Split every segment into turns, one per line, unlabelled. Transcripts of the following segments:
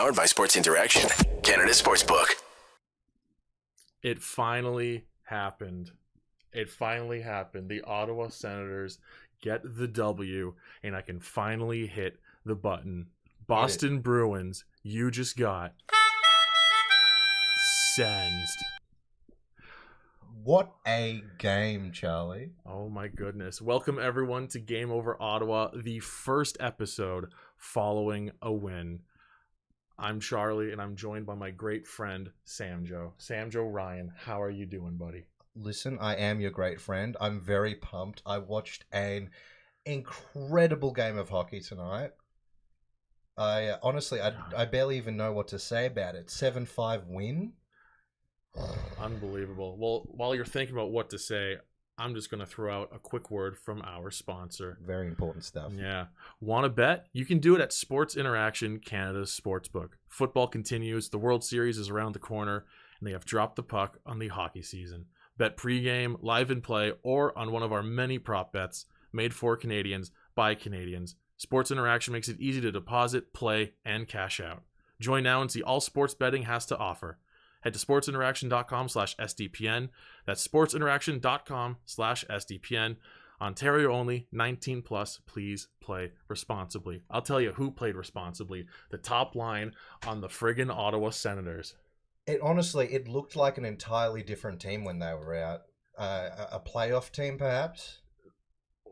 Powered by Sports Interaction, Canada Sportsbook.
It finally happened. The Ottawa Senators get the W, and I can finally hit the button. Boston Bruins, you just got Sensed.
What a game, Charlie.
Oh my goodness. Welcome everyone to Game Over Ottawa, the first episode following a win. I'm Charlie, and I'm joined by my great friend, Samjo Ryan. How are you doing, buddy?
Listen, I am your great friend. I'm very pumped. I watched an incredible game of hockey tonight. I honestly barely even know what to say about it. 7-5 win.
Unbelievable. Well, while you're thinking about what to say, I'm just going to throw out a quick word from our sponsor.
Very important stuff.
Yeah. Want to bet? You can do it at Sports Interaction, Canada's sportsbook. Football continues. The World Series is around the corner, and they have dropped the puck on the hockey season. Bet pregame, live and play, or on one of our many prop bets made for Canadians by Canadians. Sports Interaction makes it easy to deposit, play, and cash out. Join now and see all sports betting has to offer. Head to sportsinteraction.com/SDPN. That's sportsinteraction.com/SDPN. Ontario only, 19 plus. Please play responsibly. I'll tell you who played responsibly. The top line on the friggin' Ottawa Senators.
It looked like an entirely different team when they were out. A playoff team, perhaps?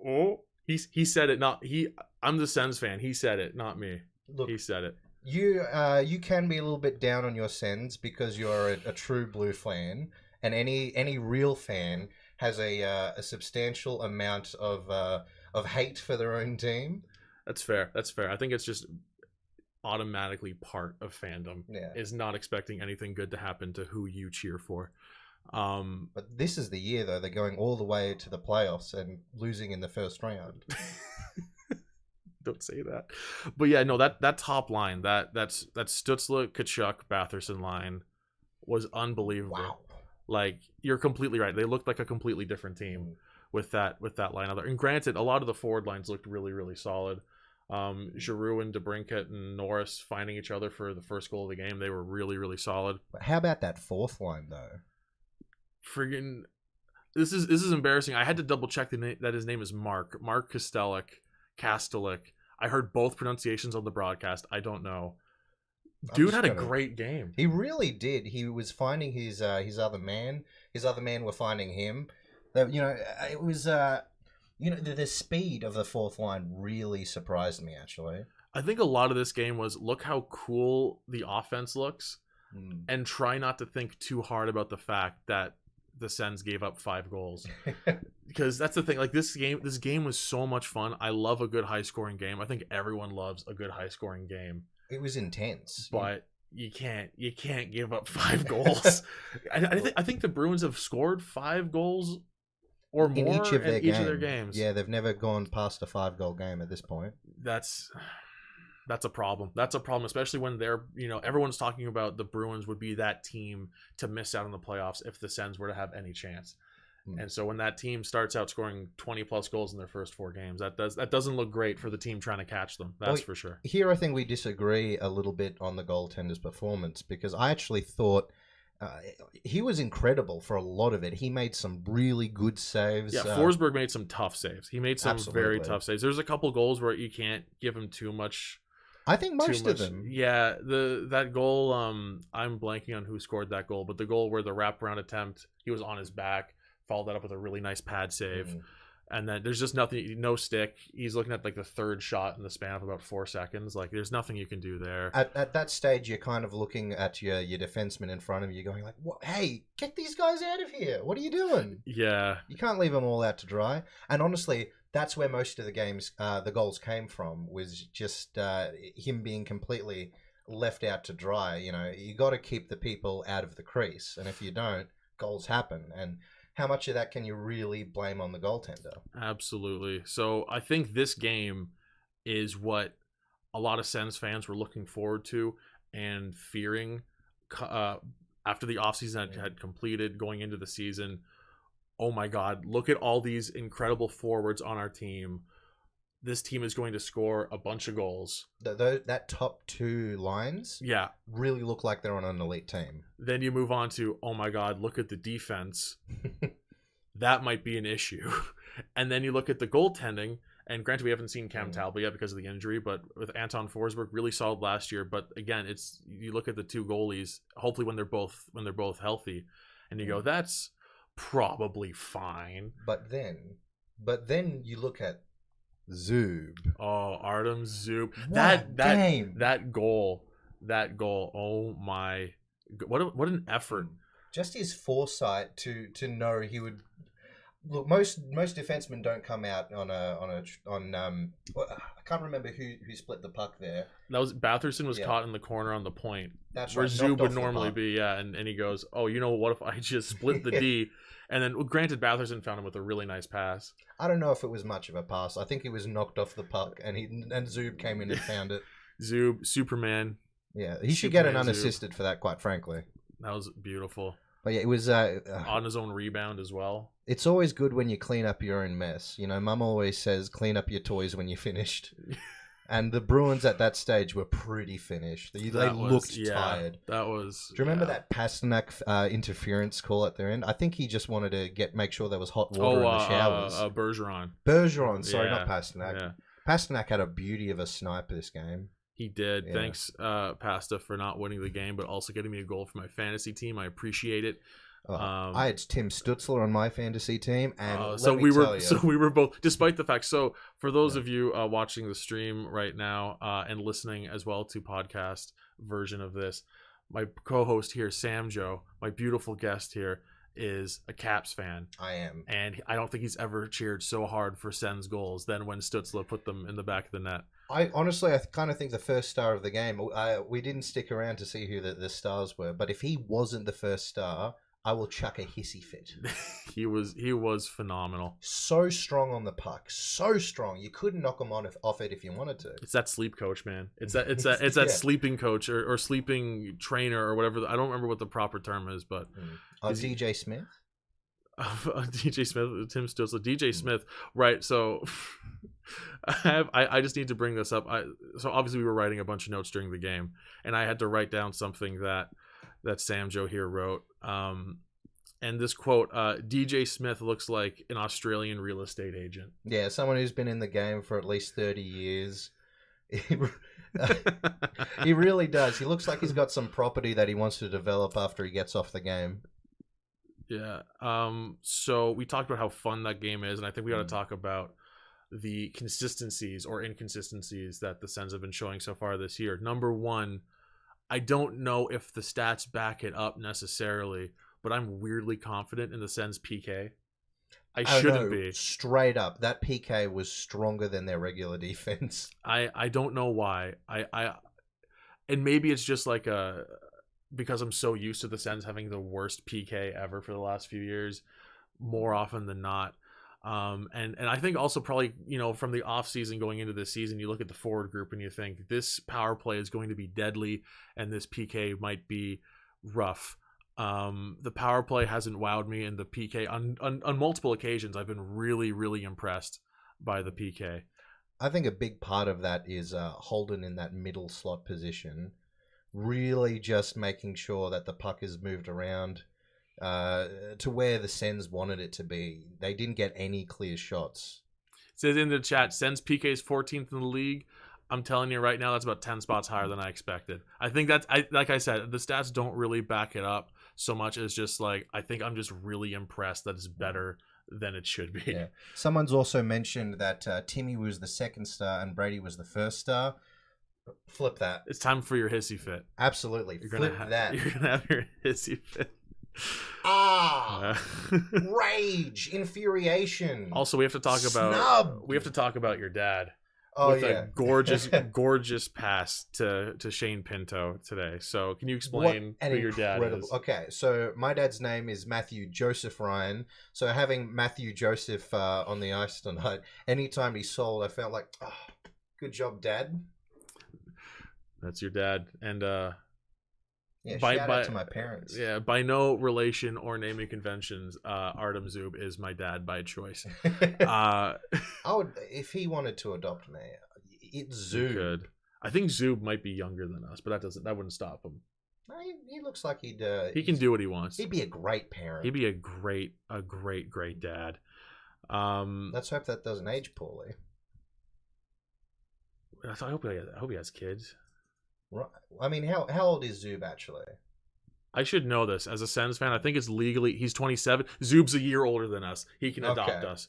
Oh, he said it, not he. I'm the Sens fan. He said it, not me.
Look,
he said it.
You can be a little bit down on your Sens because you're a true blue fan, and any real fan has a substantial amount of hate for their own team.
That's fair. I think it's just automatically part of fandom.
Yeah.
Is not expecting anything good to happen to who you cheer for.
But this is the year though, they're going all the way to the playoffs and losing in the first round.
Don't say that. But yeah, no, that top line, that's Stützle, Tkachuk, Batherson line was unbelievable.
Wow.
Like, you're completely right. They looked like a completely different team with that line out there. And granted, a lot of the forward lines looked really, really solid. Giroux and DeBrincat and Norris finding each other for the first goal of the game. They were really, really solid.
But how about that fourth line though?
Friggin', this is embarrassing. I had to double check that his name is Mark Kastelik. I heard both pronunciations on the broadcast. I don't know. Dude had a great game.
He really did. He was finding his other man. His other man were finding him. It was the speed of the fourth line really surprised me, actually.
I think a lot of this game was look how cool the offense looks, and try not to think too hard about the fact that the Sens gave up 5 goals. Because that's the thing. Like, this game was so much fun. I love a good high-scoring game. I think everyone loves a good high-scoring game.
It was intense.
But you can't give up 5 goals. I think the Bruins have scored 5 goals or more in each of their games.
Yeah, they've never gone past a 5-goal game at this point.
That's a problem. That's a problem, especially when everyone's talking about the Bruins would be that team to miss out on the playoffs if the Sens were to have any chance. And so when that team starts out scoring 20 plus goals in their first 4 games, that doesn't look great for the team trying to catch them. That's for sure.
Here, I think we disagree a little bit on the goaltender's performance, because I actually thought he was incredible for a lot of it. He made some really good saves.
Yeah, Forsberg made some tough saves. He made some very tough saves. There's a couple goals where you can't give him too much.
I think most of them.
Yeah, that goal, I'm blanking on who scored that goal, but the goal where the wraparound attempt, he was on his back, followed that up with a really nice pad save. And then there's just nothing, no stick. He's looking at like the third shot in the span of about 4 seconds. Like, there's nothing you can do there.
At that stage, you're kind of looking at your defenseman in front of you going like, "What? Hey, get these guys out of here. What are you doing?"
Yeah.
You can't leave them all out to dry. And honestly, that's where most of the goals came from, was just him being completely left out to dry. You got to keep the people out of the crease. And if you don't, goals happen. And how much of that can you really blame on the goaltender? Absolutely.
So I think this game is what a lot of Sens fans were looking forward to and fearing after the offseason had completed, going into the season. Oh my God, look at all these incredible forwards on our team. this team is going to score a bunch of goals.
That top two lines
Yeah.
really look like they're on an elite team.
Then you move on to, oh my God, look at the defense. That might be an issue. And then you look at the goaltending, and granted we haven't seen Cam Talbot yet because of the injury, but with Anton Forsberg, really solid last year. But again, it's you look at the two goalies, hopefully when they're both healthy, and you go, that's probably fine.
But then you look at Zub.
Oh, Artem Zub. That goal. Oh my, what an effort.
Just his foresight to know he would look. Most defensemen don't come out on I can't remember who split the puck there.
That was Batherson was caught in the corner on the point.
That's
where
right.
Zub would normally be, and he goes, oh, you know what if I just split the D? And then, granted, Batherson found him with a really nice pass.
I don't know if it was much of a pass. I think he was knocked off the puck, and Zub came in and found it.
Zub, Superman.
Yeah, he should get an unassisted Zub for that, quite frankly.
That was beautiful.
But yeah, it was
on his own rebound as well.
It's always good when you clean up your own mess. You know, Mum always says, "Clean up your toys when you're finished." And the Bruins at that stage were pretty finished. They looked tired.
That was.
Do you remember that Pasternak interference call at their end? I think he just wanted to make sure there was hot water in the showers. Bergeron, sorry, not Pasternak. Yeah. Pasternak had a beauty of a snipe this game.
He did. Yeah. Thanks, Pasta, for not winning the game, but also getting me a goal for my fantasy team. I appreciate it.
I had Tim Stutzler on my fantasy team, and
so we were both, despite the fact. So for those of you watching the stream right now and listening as well to podcast version of this, my co-host here, Samjo, my beautiful guest here, is a Caps fan.
I am,
and I don't think he's ever cheered so hard for Sens goals than when Stutzler put them in the back of the net.
I kind of think the first star of the game. We didn't stick around to see who the stars were, but if he wasn't the first star, I will chuck a hissy fit.
He was phenomenal.
So strong on the puck, so strong. You couldn't knock him off it if you wanted to.
It's that sleep coach, man. It's that sleeping coach or sleeping trainer or whatever. I don't remember what the proper term is, but
DJ Smith.
DJ Smith, Tim Stutzler, DJ Smith, right? So I just need to bring this up. So obviously we were writing a bunch of notes during the game, and I had to write down something that Samjo here wrote. And this quote, DJ Smith looks like an Australian real estate agent.
Yeah, someone who's been in the game for at least 30 years. He really does. He looks like he's got some property that he wants to develop after he gets off the game.
Yeah. So we talked about how fun that game is, and I think we got to talk about the consistencies or inconsistencies that the Sens have been showing so far this year. Number one, I don't know if the stats back it up necessarily, but I'm weirdly confident in the Sens PK. I shouldn't be.
Straight up, that PK was stronger than their regular defense.
I don't know why. And maybe it's just like because I'm so used to the Sens having the worst PK ever for the last few years, more often than not. And I think also probably, from the off season going into this season, you look at the forward group and you think this power play is going to be deadly and this PK might be rough. The power play hasn't wowed me, and the PK on multiple occasions I've been really, really impressed by the PK.
I think a big part of that is Holden in that middle slot position, really just making sure that the puck is moved around to where the Sens wanted it to be. They didn't get any clear shots.
It says in the chat, Sens PK is 14th in the league. I'm telling you right now, that's about 10 spots higher than I expected. I think like I said, the stats don't really back it up so much as just like, I think I'm just really impressed that it's better than it should be.
Yeah. Someone's also mentioned that Timmy was the second star and Brady was the first star. Flip that.
It's time for your hissy fit.
Absolutely. Flip that.
You're going to have your hissy fit.
Rage, infuriation.
Also, we have to talk about your dad. With a gorgeous pass to Shane Pinto today. So can you explain who your dad is?
Okay, so my dad's name is Matthew Joseph Ryan. So having Matthew Joseph on the ice tonight, anytime he sold, I felt like, good job, Dad.
That's your dad. And
Yeah, shout out to my parents.
Yeah, by no relation or naming conventions, Artem Zub is my dad by choice.
I would, if he wanted to adopt me, it's Zub.
I think Zub might be younger than us, but that wouldn't stop him.
No, he looks like he
can do what he wants.
He'd be a great parent.
He'd be a great dad.
Let's hope that doesn't age poorly.
I hope he has kids.
Right. I mean, how old is Zub actually?
I should know this as a Sens fan. I think it's legally he's 27. Zub's a year older than us. He can adopt us.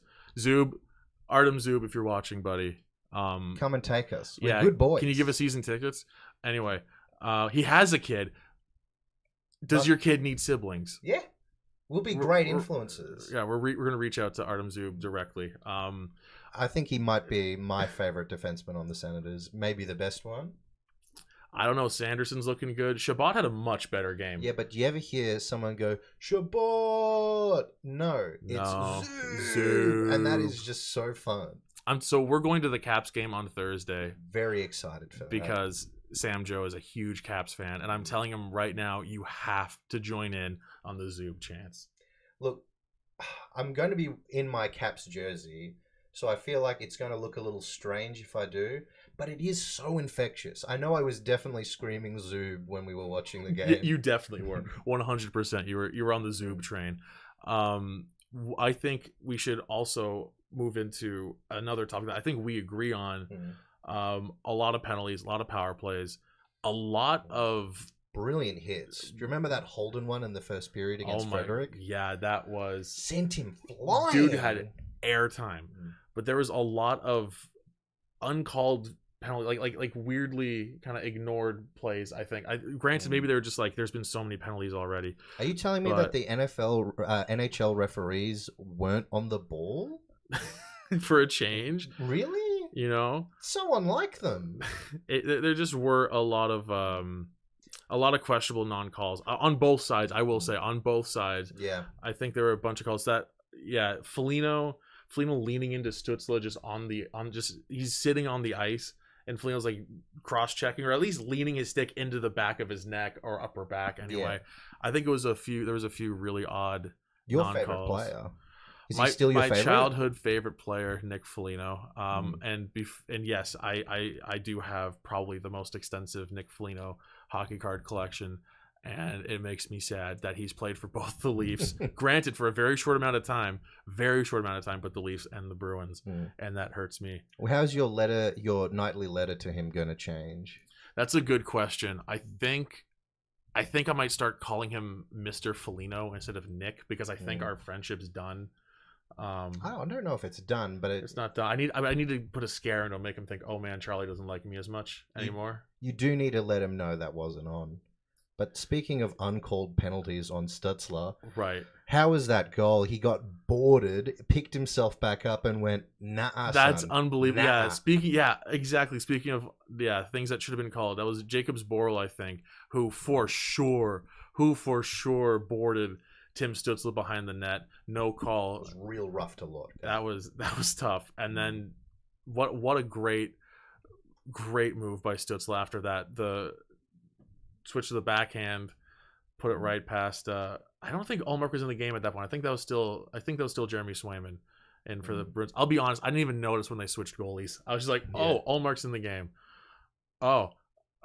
Artem Zub, if you're watching, buddy,
come and take us. We're
yeah,
good boys.
Can you give us season tickets? Anyway, he has a kid. Does your kid need siblings?
Yeah, we'll be great influences.
We're gonna reach out to Artem Zub directly.
I think he might be my favorite defenseman on the Senators. Maybe the best one.
I don't know. Sanderson's looking good. Shabbat had a much better game.
Yeah, but do you ever hear someone go, Shabbat? No, it's Zub. And that is just so fun.
So we're going to the Caps game on Thursday.
Very excited for that.
Because Samjo is a huge Caps fan. And I'm telling him right now, you have to join in on the Zub chants.
Look, I'm going to be in my Caps jersey, so I feel like it's going to look a little strange if I do. But it is so infectious. I know I was definitely screaming Zub when we were watching the game.
You definitely were. 100%. You were on the Zub train. I think we should also move into another topic that I think we agree on. A lot of penalties, a lot of power plays, a lot of
brilliant hits. Do you remember that Holden one in the first period against Frederick?
Yeah, that was...
Sent him flying.
Dude had airtime. But there was a lot of uncalled penalty, like weirdly kind of ignored plays. I think. Granted, maybe they're just like, there's been so many penalties already.
Are you telling me that the NHL referees weren't on the ball
for a change?
Really?
You know,
so unlike them.
There just were a lot of questionable non-calls on both sides. I will say on both sides.
Yeah,
I think there were a bunch of calls that. Yeah, Foligno leaning into Stützle he's sitting on the ice, and Foligno's like cross-checking or at least leaning his stick into the back of his neck or upper back. Anyway, I think there was a few really odd
Your
non-calls.
favorite player? Is he still your favorite?
My childhood favorite player, Nick Foligno. And yes, I do have probably the most extensive Nick Foligno hockey card collection, and it makes me sad that he's played for both the Leafs. Granted, for a very short amount of time, but the Leafs and the Bruins, and that hurts me.
Well, how's your nightly letter to him going to change?
That's a good question. I think I might start calling him Mr. Foligno instead of Nick, because I think our friendship's done.
I don't know if it's done, but
it's not done. I need to put a scare into him, make him think, oh man, Charlie doesn't like me as much anymore.
You do need to let him know that wasn't on. But speaking of uncalled penalties on Stützle,
right?
How was that goal? He got boarded, picked himself back up, and went, "Nah."
That's
son.
unbelievable.
Nah.
Exactly. Speaking of things that should have been called, that was Jacobs Borrell, I think, who for sure boarded Tim Stützle behind the net. No call.
It was real rough to look.
That was tough. And then what a great move by Stützle after that. The switch to the backhand, put it right past. I don't think Ullmark was in the game at that point. I think that was still Jeremy Swayman, and for the Bruins. I'll be honest, I didn't even notice when they switched goalies. I was just like, oh, Ullmark's in the game. Oh,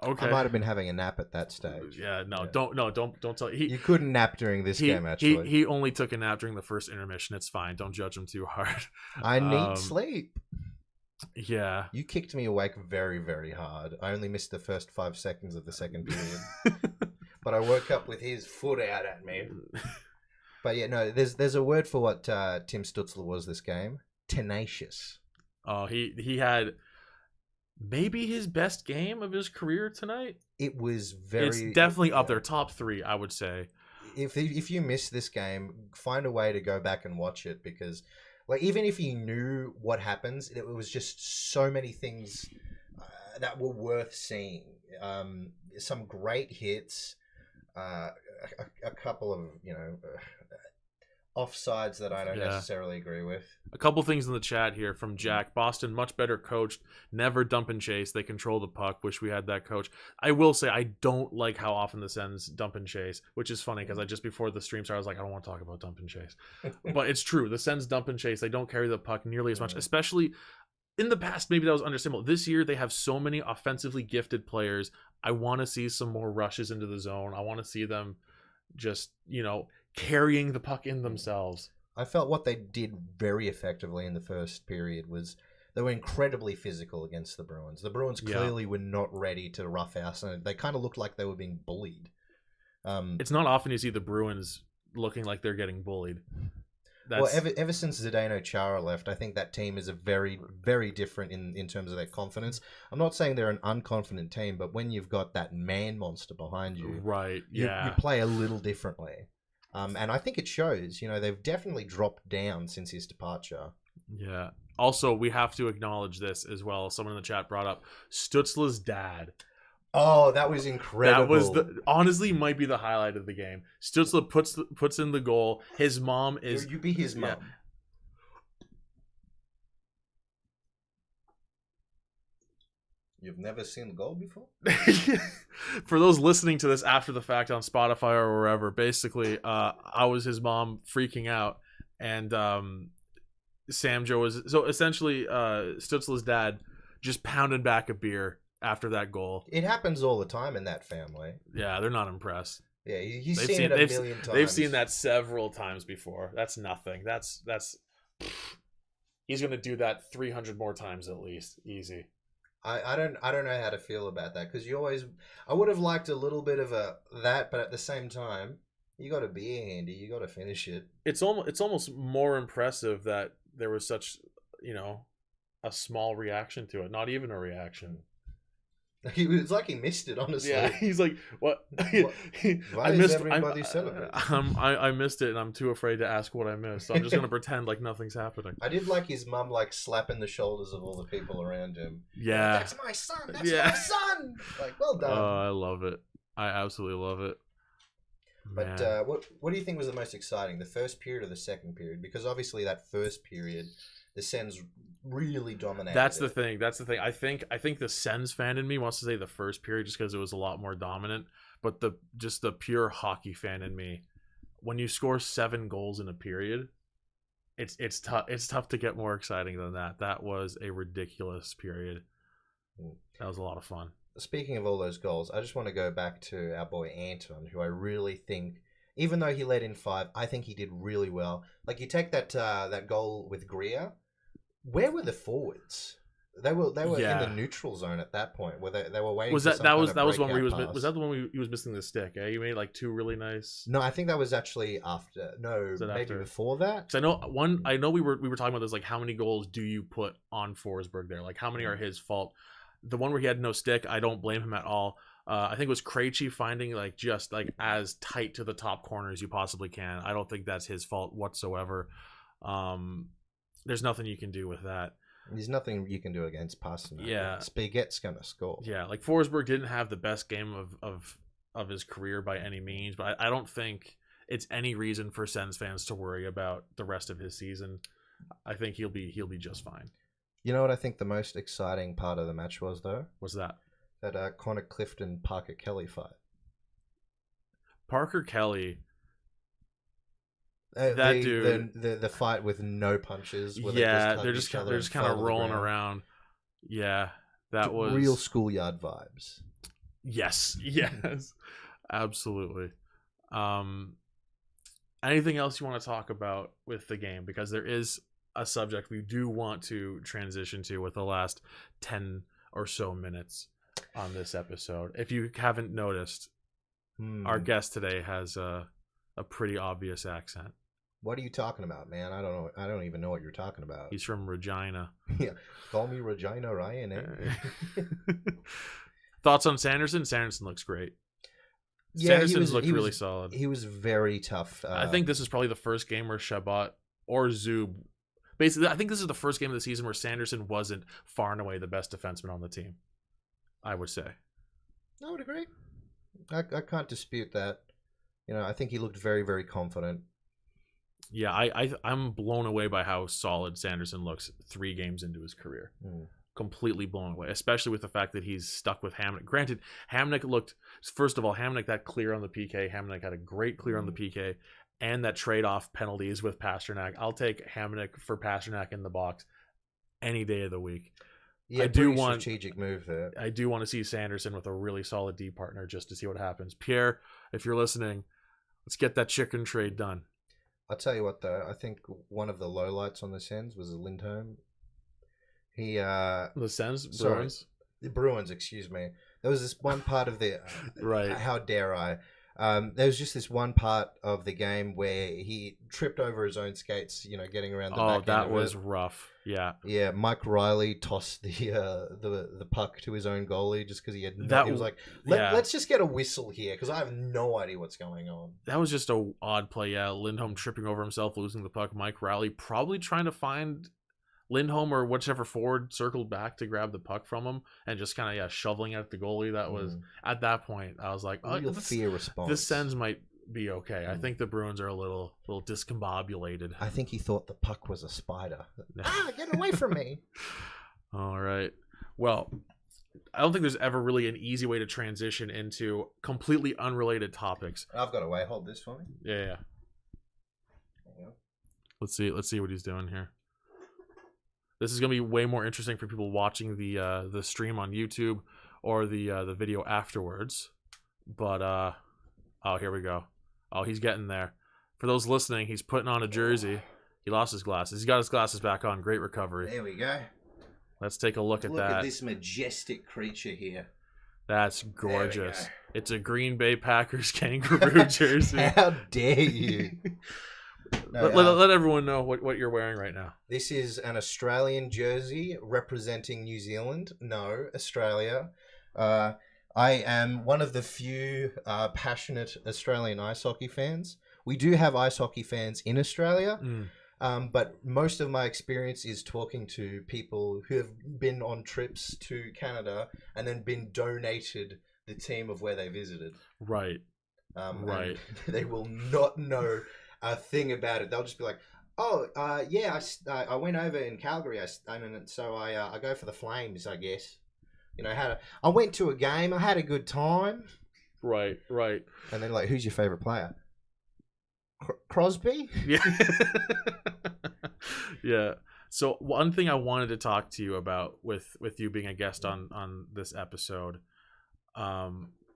okay.
I might have been having a nap at that stage.
Don't tell.
You couldn't nap during this game. Actually,
he only took a nap during the first intermission. It's fine. Don't judge him too hard.
I need sleep.
Yeah.
You kicked me awake very, very hard. I only missed the first 5 seconds of the second period. But I woke up with his foot out at me. But yeah, no, there's a word for what Tim Stützle was this game. Tenacious.
Oh, he had maybe his best game of his career tonight.
It's
definitely up there, top 3, I would say.
If you miss this game, find a way to go back and watch it, because like, even if you knew what happens, it was just so many things that were worth seeing. Some great hits, a couple of offsides that I don't
Yeah.
necessarily agree with.
A couple things in the chat here from Jack. Boston, much better coached. Never dump and chase. They control the puck. Wish we had that coach. I will say I don't like how often the Sens dump and chase, which is funny because I just before the stream started, I was like, I don't want to talk about dump and chase. But it's true. The Sens dump and chase. They don't carry the puck nearly as much, especially in the past. Maybe that was understandable. This year, they have so many offensively gifted players. I want to see some more rushes into the zone. I want to see them just, carrying the puck in themselves.
I felt what they did very effectively in the first period was they were incredibly physical against the Bruins. The Bruins clearly were not ready to roughhouse, and they kind of looked like they were being bullied.
It's not often you see the Bruins looking like they're getting bullied.
Well, ever since Zdeno Chara left, I think that team is a very, very different in terms of their confidence. I'm not saying they're an unconfident team, but when you've got that man monster behind you,
right?
You play a little differently. And I think it shows. They've definitely dropped down since his departure.
Yeah. Also, we have to acknowledge this as well. Someone in the chat brought up Stutzla's dad.
Oh, that was incredible.
That was honestly might be the highlight of the game. Stutzla puts in the goal. His mom is...
You be his mom. You've never seen the goal before?
For those listening to this after the fact on Spotify or wherever, basically, I was his mom freaking out. And Samjo was... So essentially, Stutzla's dad just pounded back a beer after that goal.
It happens all the time in that family.
Yeah, they're not impressed.
Yeah, he's seen it a million times.
They've seen that several times before. That's nothing. That's he's going to do that 300 more times at least. Easy.
I don't know how to feel about that because I would have liked a little bit of that, but at the same time, you got to be handy. You got to finish it.
It's almost more impressive that there was such a small reaction to it. Not even a reaction.
It's like he missed it, honestly.
Yeah, he's like, what?
Why is everybody celebrating?
I missed it, and I'm too afraid to ask what I missed. So I'm just going to pretend like nothing's happening.
I did like his mum, slapping the shoulders of all the people around him.
Yeah.
That's my son! That's my son! Well done.
Oh, I love it. I absolutely love it.
But what do you think was the most exciting, the first period or the second period? Because obviously that first period, the Sens really dominated.
That's the thing. I think the Sens fan in me wants to say the first period just because it was a lot more dominant. But the pure hockey fan in me, when you score 7 goals in a period, it's tough. It's tough to get more exciting than that. That was a ridiculous period. That was a lot of fun.
Speaking of all those goals, I just want to go back to our boy Anton, who I really think, even though he let in 5, I think he did really well. You take that goal with Greer. Where were the forwards? They were in the neutral zone at that point. Where they were waiting. Was that
that was one where he was? Was that the one where he was missing the stick? Eh? You made 2 really nice.
No, I think that was actually after. No, maybe after? Before that.
I know we were talking about this. How many goals do you put on Forsberg there? How many are his fault? The one where he had no stick, I don't blame him at all. I think it was Krejci finding just as tight to the top corner as you possibly can. I don't think that's his fault whatsoever. There's nothing you can do with that.
There's nothing you can do against Pasternak.
Yeah,
Spiget's gonna score.
Yeah, Forsberg didn't have the best game of his career by any means, but I don't think it's any reason for Sens fans to worry about the rest of his season. I think he'll be just fine.
You know what I think the most exciting part of the match was, though?
What's that?
That Connor Clifton Parker Kelly fight.
Parker Kelly.
Dude, the fight with no punches.
They're just kind of rolling around. Yeah, that was
real schoolyard vibes.
Yes, absolutely. Anything else you want to talk about with the game? Because there is a subject we do want to transition to with the last 10 or so minutes on this episode. If you haven't noticed, our guest today has a pretty obvious accent.
What are you talking about, man? I don't know. I don't even know what you're talking about.
He's from Regina.
Yeah, call me Regina Ryan. Eh?
Thoughts on Sanderson? Sanderson looks great.
Yeah,
Sanderson's looked really solid.
He was very tough.
I think this is probably the first game where Shabbat or Zub. Basically, I think this is the first game of the season where Sanderson wasn't far and away the best defenseman on the team. I would say.
I would agree. I can't dispute that. I think he looked very, very confident.
Yeah, I'm blown away by how solid Sanderson looks 3 games into his career. Completely blown away, especially with the fact that he's stuck with Hamonic. Granted, Hamonic looked, first of all, Hamonic that clear on the PK. Hamonic had a great clear on the PK, and that trade-off penalties with Pasternak. I'll take Hamonic for Pasternak in the box any day of the week.
Yeah, strategic move there.
I do want to see Sanderson with a really solid D partner just to see what happens. Pierre, if you're listening, let's get that chicken trade done.
I'll tell you what, though. I think one of the lowlights on the Sens was Lindholm.
The Sens?
Bruins? The Bruins, excuse me. There was this one part of the...
right.
How dare I? There was just this one part of the game where he tripped over his own skates, getting around the back end.
Oh, that was rough. Yeah.
Yeah, Mike Riley tossed the puck to his own goalie just because he had... he was like, let's just get a whistle here because I have no idea what's going on.
That was just a odd play, yeah. Lindholm tripping over himself, losing the puck. Mike Riley probably trying to find Lindholm or whichever forward circled back to grab the puck from him and just kind of shoveling it at the goalie. That was at that point I was like,
oh, fear response.
The Sens might be okay. I think the Bruins are a little discombobulated.
I think he thought the puck was a spider. Get away from me.
All right. Well, I don't think there's ever really an easy way to transition into completely unrelated topics.
I've got a way. Hold this for me.
Yeah. Let's see what he's doing here. This is going to be way more interesting for people watching the stream on YouTube or the video afterwards. But, oh, here we go. Oh, he's getting there. For those listening, he's putting on a jersey. He lost his glasses. He's got his glasses back on. Great recovery.
There we go.
Let's take a look at that.
Look at this majestic creature here.
That's gorgeous. It's a Green Bay Packers kangaroo jersey.
How dare you? No,
let everyone know what you're wearing right now.
This is an Australian jersey representing New Zealand. No, Australia. I am one of the few passionate Australian ice hockey fans. We do have ice hockey fans in Australia, but most of my experience is talking to people who have been on trips to Canada and then been donated the team of where they visited.
Right. Right.
They will not know a thing about it. They'll just be like, "Oh, yeah, I went over in Calgary, so I go for the Flames, I guess. I went to a game, I had a good time."
Right.
And then like, who's your favorite player? Crosby?
Yeah. Yeah. So one thing I wanted to talk to you about with you being a guest on this episode,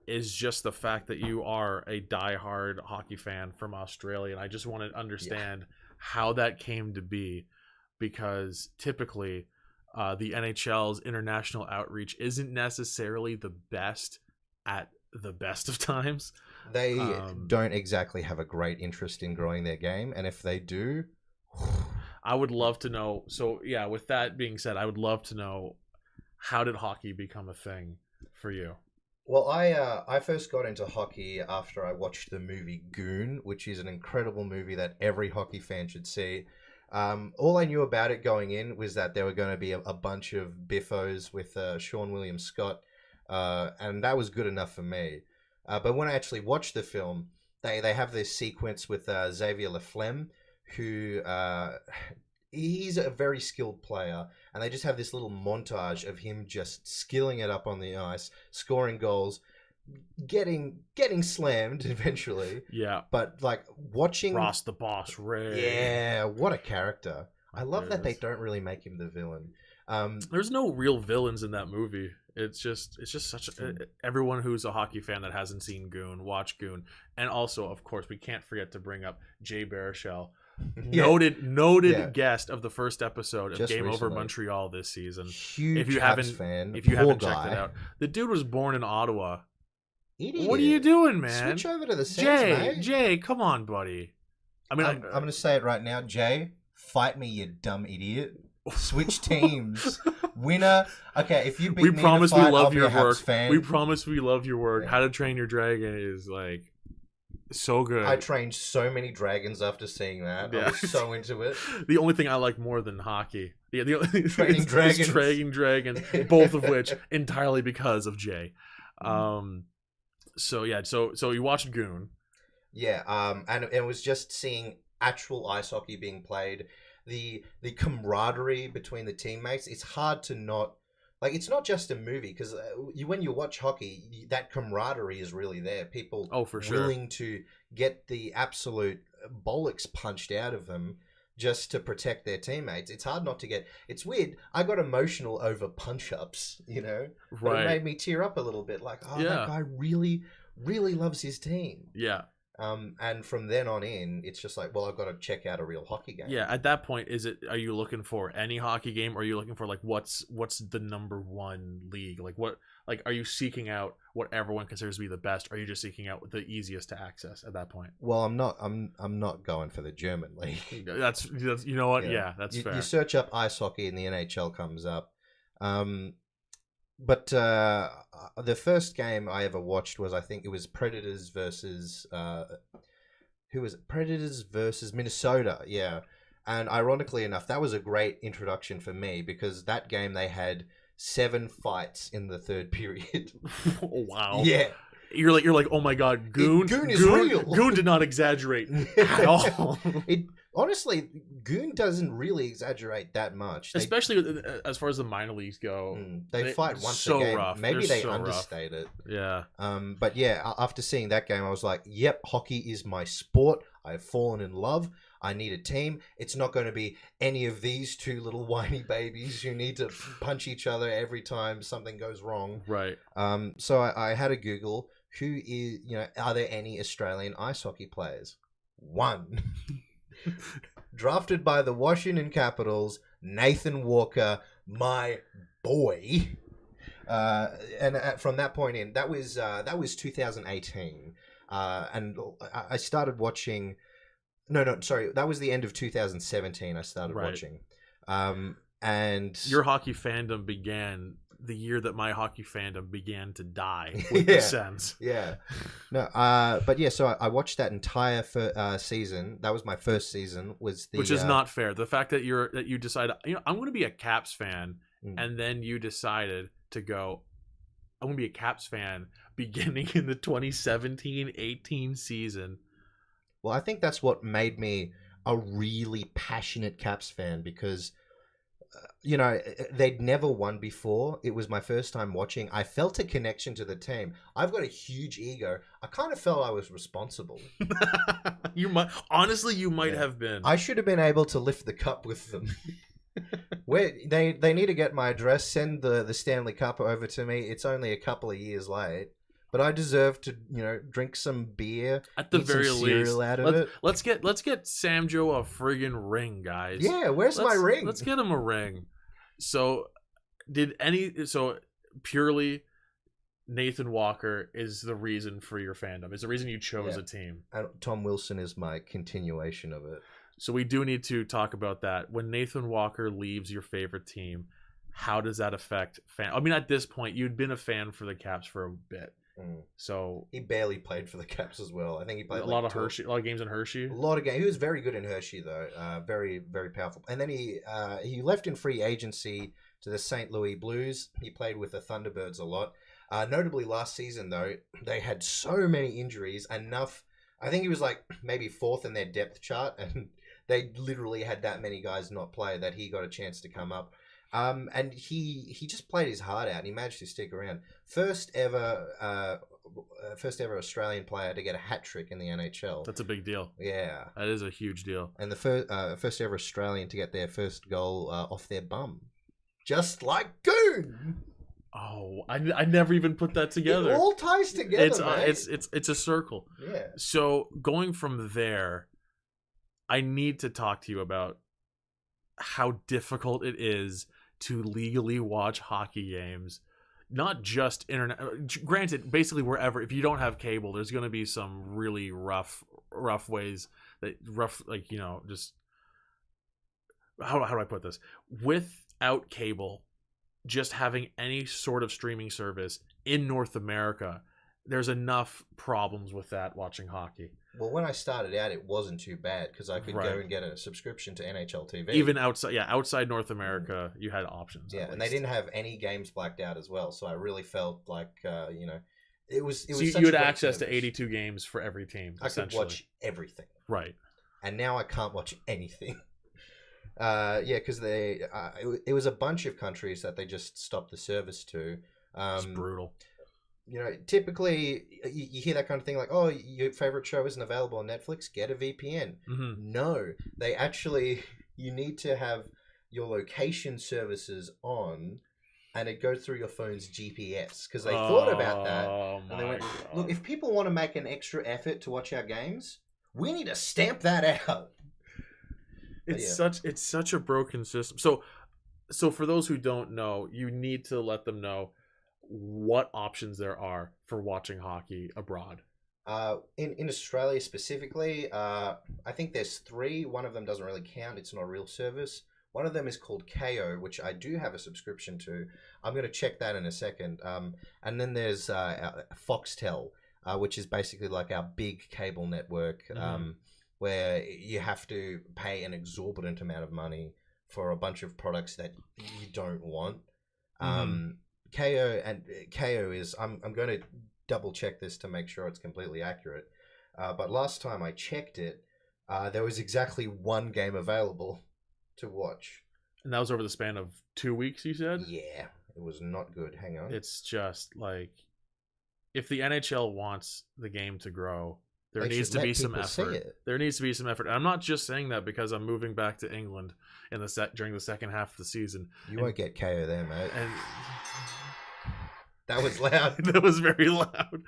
is just the fact that you are a diehard hockey fan from Australia. And I just want to understand how that came to be, because typically the NHL's international outreach isn't necessarily the best at the best of times.
They don't exactly have a great interest in growing their game. And if they do...
I would love to know. So yeah, with that being said, I would love to know, how did hockey become a thing for you?
Well, I first got into hockey after I watched the movie Goon, which is an incredible movie that every hockey fan should see. All I knew about it going in was that there were going to be a bunch of biffos with Sean William Scott, and that was good enough for me. But when I actually watched the film, they have this sequence with Xavier Laflamme, who... he's a very skilled player, and they just have this little montage of him just skilling it up on the ice, scoring goals, getting slammed eventually.
Yeah.
But like watching
Ross the Boss Ray.
Yeah, what a character. I love that they don't really make him the villain.
There's no real villains in that movie. It's just such everyone who's a hockey fan that hasn't seen Goon, watch Goon. And also, of course, we can't forget to bring up Jay Baruchel. Noted guest of the first episode of
Just
Game
recently.
Over Montreal this season.
Huge
if you
Habs
haven't
fan.
If you
Poor
haven't
guy.
checked it out, the dude was born in Ottawa.
Idiot.
What are you doing, man?
Switch over to the Sens, mate.
Jay, come on, buddy. I mean,
I'm going to say it right now, Jay. Fight me, you dumb idiot. Switch teams. Winner. Okay, if you beat me in a
promise
fight,
we love
I'll be
your
a Habs
work.
fan.
We promise we love your work.
Yeah.
How to Train Your Dragon is like so good.
I trained so many dragons after seeing that.
Yeah.
I was so into it.
The only thing I like more than hockey, the
Training dragons.
is Training Dragons, both of which entirely because of Jay. So yeah, so you watched Goon.
Yeah, and it was just seeing actual ice hockey being played, the camaraderie between the teammates. It's hard to not like. It's not just a movie because when you watch hockey, that camaraderie is really there. People
for sure,
willing to get the absolute bollocks punched out of them just to protect their teammates. It's hard not to get. It's weird. I got emotional over punch-ups,
right?
But it made me tear up a little bit. Like, that guy really, really loves his team.
Yeah.
And from then on in, it's just like, well, I've got to check out a real hockey game.
Yeah. At that point, are you looking for any hockey game, or are you looking for like what's the number one league? Like what? Like, are you seeking out what everyone considers to be the best? Or are you just seeking out the easiest to access at that point?
Well, I'm not going for the German league.
That's you know what? Yeah, that's fair.
You search up ice hockey and the NHL comes up. But the first game I ever watched was, I think it was Predators versus who was it? Predators versus Minnesota. Yeah, and ironically enough, that was a great introduction for me because that game they had 7 fights in the third period.
Wow.
Yeah.
You're like, oh my god, Goon
is real.
Goon did not exaggerate at all.
Honestly, Goon doesn't really exaggerate that much.
Especially as far as the minor leagues go.
They fight once
so
a game.
rough.
Maybe
They're
they
so
understate
rough.
it.
Yeah.
But yeah, after seeing that game, I was like, yep, hockey is my sport. I've fallen in love. I need a team. It's not going to be any of these two little whiny babies who need to punch each other every time something goes wrong.
Right.
So I had to Google who is, are there any Australian ice hockey players? One. Drafted by the Washington Capitals, Nathan Walker, my boy. And from that point in, that was 2018. And I started watching. No, sorry. That was the end of 2017. I started watching. And
your hockey fandom began the year that my hockey fandom began to die with the Sens.
Yeah. No, but yeah, so I watched that entire season. That was my first season. Which
is not fair. The fact that you decided, I'm going to be a Caps fan, and then you decided to go, I'm going to be a Caps fan beginning in the 2017-18 season.
Well, I think that's what made me a really passionate Caps fan because, they'd never won before. It was my first time watching. I felt a connection to the team. I've got a huge ego. I kind of felt I was responsible.
You might have been.
I should have been able to lift the cup with them. They need to get my address, send the Stanley Cup over to me. It's only a couple of years late. But I deserve to, drink some beer,
at the
eat
very
some cereal
least.
out of it.
Let's get Samjo a friggin' ring, guys.
Yeah, where's my ring?
Let's get him a ring. So purely Nathan Walker is the reason for your fandom. Is the reason you chose a team.
And Tom Wilson is my continuation of it.
So we do need to talk about that. When Nathan Walker leaves your favorite team, how does that affect I mean, at this point, you'd been a fan for the Caps for a bit. So
he barely played for the Caps as well. I think he played
a lot of games in Hershey.
A lot of games. He was very good in Hershey though. Very, very powerful. And then he left in free agency to the St. Louis Blues. He played with the Thunderbirds a lot. Notably last season though, they had so many injuries. Enough. I think he was like maybe 4th in their depth chart, and they literally had that many guys not play that he got a chance to come up. And he just played his heart out and he managed to stick around. First ever Australian player to get a hat trick in the NHL.
That's a big deal.
Yeah.
That is a huge deal.
And the first ever Australian to get their first goal off their bum. Just like Goon.
Oh, I never even put that together.
It all ties together,
it's a circle.
Yeah.
So going from there, I need to talk to you about how difficult it is to legally watch hockey games, not just internet. Granted, basically wherever, if you don't have cable, there's going to be some really rough ways just how do I put this? Without cable, just having any sort of streaming service in North America, there's enough problems with that watching hockey.
Well, when I started out, it wasn't too bad because I could go and get a subscription to NHL TV.
Even outside North America, you had options.
Yeah, and they didn't have any games blacked out as well, so I really felt like it was.
So you had access to 82 games for every team.
I could watch everything.
Right.
and now I can't watch anything. Because it was a bunch of countries that they just stopped the service to.
It's brutal.
Typically you hear that kind of thing like, oh, your favorite show isn't available on Netflix, get a VPN. No, they actually, you need to have your location services on, and it goes through your phone's GPS, because they thought about that, and they went, look, if people want to make an extra effort to watch our games, we need to stamp that out.
It's such a broken system. So for those who don't know, you need to let them know what options there are for watching hockey abroad.
In Australia specifically, I think there's 3. One of them doesn't really count. It's not a real service. One of them is called KO, which I do have a subscription to. I'm going to check that in a second. And then there's Foxtel, which is basically like our big cable network, where you have to pay an exorbitant amount of money for a bunch of products that you don't want. KO is, I'm going to double check this to make sure it's completely accurate. But last time I checked it, there was exactly 1 game available to watch.
And that was over the span of 2 weeks, you said?
Yeah, it was not good. Hang on.
It's just like, if the NHL wants the game to grow, there needs to be some effort. There needs to be some effort. And I'm not just saying that because I'm moving back to England in during the second half of the season.
You won't get KO there, mate.
And
that was loud.
That was very loud. And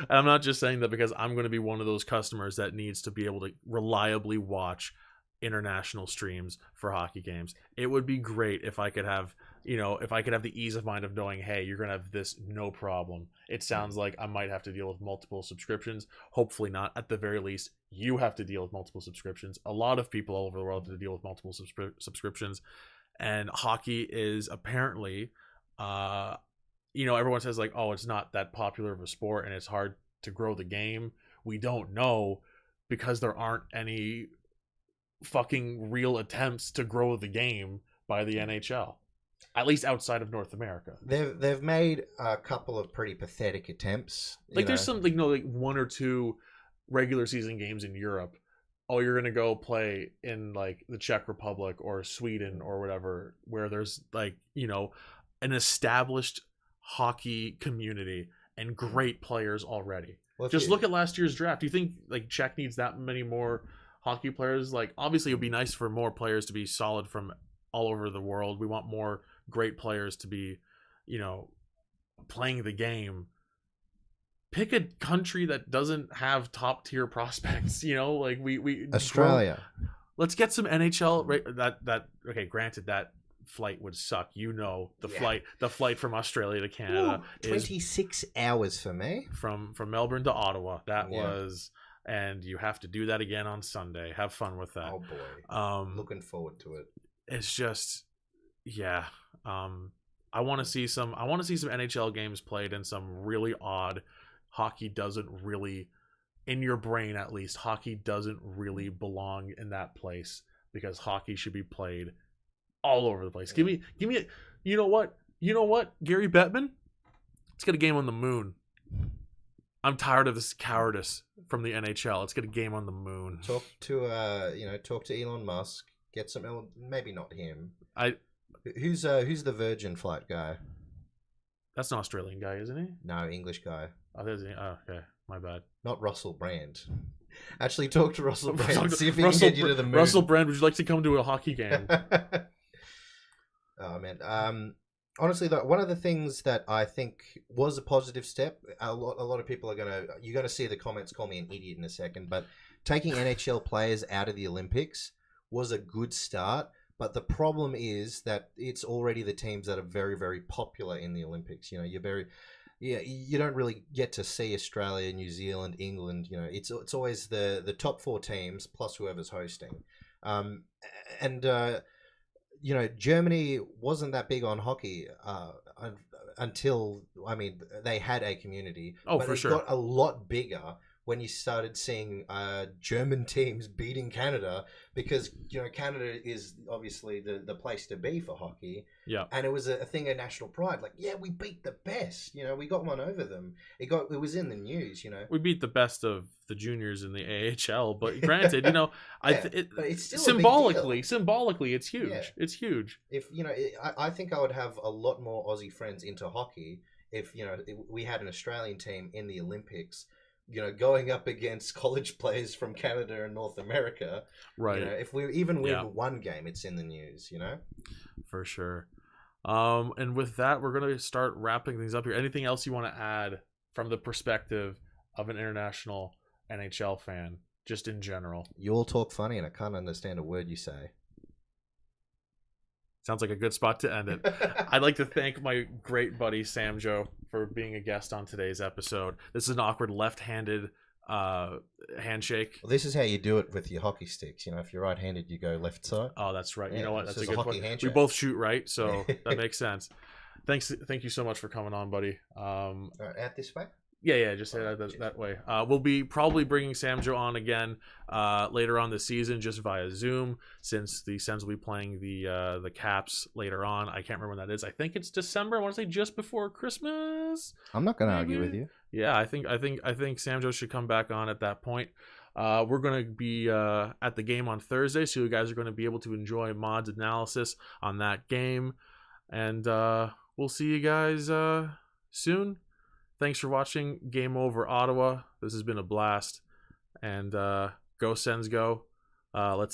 I'm not just saying that because I'm going to be one of those customers that needs to be able to reliably watch international streams for hockey games. It would be great if I could have, the ease of mind of knowing, hey, you're going to have this no problem. It sounds like I might have to deal with multiple subscriptions. Hopefully not. At the very least, you have to deal with multiple subscriptions. A lot of people all over the world have to deal with multiple subscriptions. And hockey is apparently, everyone says like, oh, it's not that popular of a sport and it's hard to grow the game. We don't know, because there aren't any fucking real attempts to grow the game by the NHL, at least outside of North America.
They've made a couple of pretty pathetic attempts.
There's some like 1 or 2 regular season games in Europe. Oh, you're gonna go play in like the Czech Republic or Sweden or whatever, where there's like an established hockey community and great players already. Well, just look at last year's draft. Do you think like Czech needs that many more hockey players? Like, obviously it would be nice for more players to be solid from all over the world. We want more great players to be, playing the game. Pick a country that doesn't have top tier prospects, like we
Australia.
Let's get some NHL, right? Okay, granted that flight would suck. The flight from Australia to Canada.
Ooh, 26 hours for me.
From Melbourne to Ottawa. And you have to do that again on Sunday. Have fun with that.
Oh boy. Looking forward to it.
It's just, yeah. I want to see some NHL games played in some really odd. Hockey doesn't really, in your brain at least, hockey doesn't really belong in that place, because hockey should be played all over the place. Give me you know what? Gary Bettman? Let's get a game on the moon. I'm tired of this cowardice from the NHL. Let's get a game on the moon.
Talk to Elon Musk. Get some, maybe not him. Who's the Virgin Flight guy?
That's an Australian guy, isn't he?
No, English guy.
Oh, is he? Oh, okay, my bad.
Not Russell Brand. Actually, talk to Russell Brand. See if he can get you to the moon.
Russell Brand, would you like to come to a hockey game?
Oh man. Honestly, though, one of the things that I think was a positive step, a lot of people you're gonna see the comments call me an idiot in a second, but taking NHL players out of the Olympics was a good start. But the problem is that it's already the teams that are very, very popular in the Olympics. You don't really get to see Australia, New Zealand, England. It's always the top 4 teams plus whoever's hosting. Germany wasn't that big on hockey until, they had a community.
Oh,
but
for
it
sure.
got a lot bigger when you started seeing German teams beating Canada, because Canada is obviously the place to be for hockey.
Yeah.
And it was a thing of national pride. Like, yeah, we beat the best. We got one over them. It was in the news.
We beat the best of the juniors in the AHL, but granted,
but it's still
symbolically, it's huge.
Yeah.
It's huge.
If I think I would have a lot more Aussie friends into hockey if we had an Australian team in the Olympics, going up against college players from Canada and North America.
Right.
If we even win one game, it's in the news.
For sure. And with that, we're gonna start wrapping things up here. Anything else you want to add from the perspective of an international NHL fan, just in general?
You all talk funny, and I can't understand a word you say.
Sounds like a good spot to end it. I'd like to thank my great buddy Samjo for being a guest on today's episode. This is an awkward left-handed handshake.
Well, this is how you do it with your hockey sticks. If you're right-handed, you go left side.
Oh, that's right.
Yeah,
you know what? That's a
this
good
is a hockey
point.
handshake.
We both shoot right, so that makes sense. Thank you so much for coming on, buddy.
Out this way?
Yeah, just say that way. We'll be probably bringing Samjo on again later on this season, just via Zoom, since the Sens will be playing the Caps later on. I can't remember when that is. I think it's December. I want to say just before Christmas.
I'm not going to argue with you.
Yeah, I think Samjo should come back on at that point. We're going to be at the game on Thursday, so you guys are going to be able to enjoy Mod's analysis on that game, and we'll see you guys soon. Thanks for watching Game Over Ottawa. This has been a blast. And go Sens go. Let's